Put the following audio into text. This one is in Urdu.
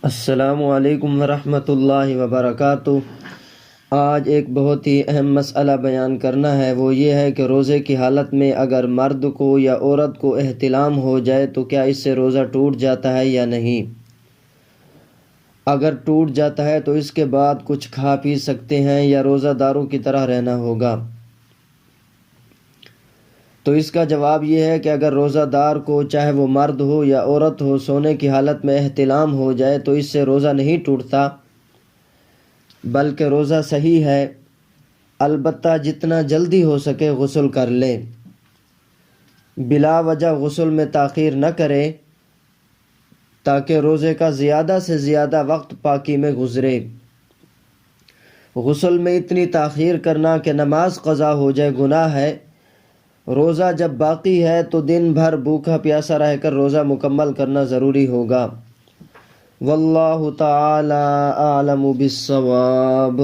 السلام علیکم ورحمۃ اللہ وبرکاتہ۔ آج ایک بہت ہی اہم مسئلہ بیان کرنا ہے، وہ یہ ہے کہ روزے کی حالت میں اگر مرد کو یا عورت کو احتلام ہو جائے تو کیا اس سے روزہ ٹوٹ جاتا ہے یا نہیں۔ اگر ٹوٹ جاتا ہے تو اس کے بعد کچھ کھا پی سکتے ہیں یا روزہ داروں کی طرح رہنا ہوگا؟ تو اس کا جواب یہ ہے کہ اگر روزہ دار کو چاہے وہ مرد ہو یا عورت ہو سونے کی حالت میں احتلام ہو جائے تو اس سے روزہ نہیں ٹوٹتا بلکہ روزہ صحیح ہے، البتہ جتنا جلدی ہو سکے غسل کر لے، بلا وجہ غسل میں تاخیر نہ کرے تاکہ روزے کا زیادہ سے زیادہ وقت پاکی میں گزرے۔ غسل میں اتنی تاخیر کرنا کہ نماز قضا ہو جائے گناہ ہے۔ روزہ جب باقی ہے تو دن بھر بھوکا پیاسا رہ کر روزہ مکمل کرنا ضروری ہوگا۔ واللہ تعالی اعلم بالصواب۔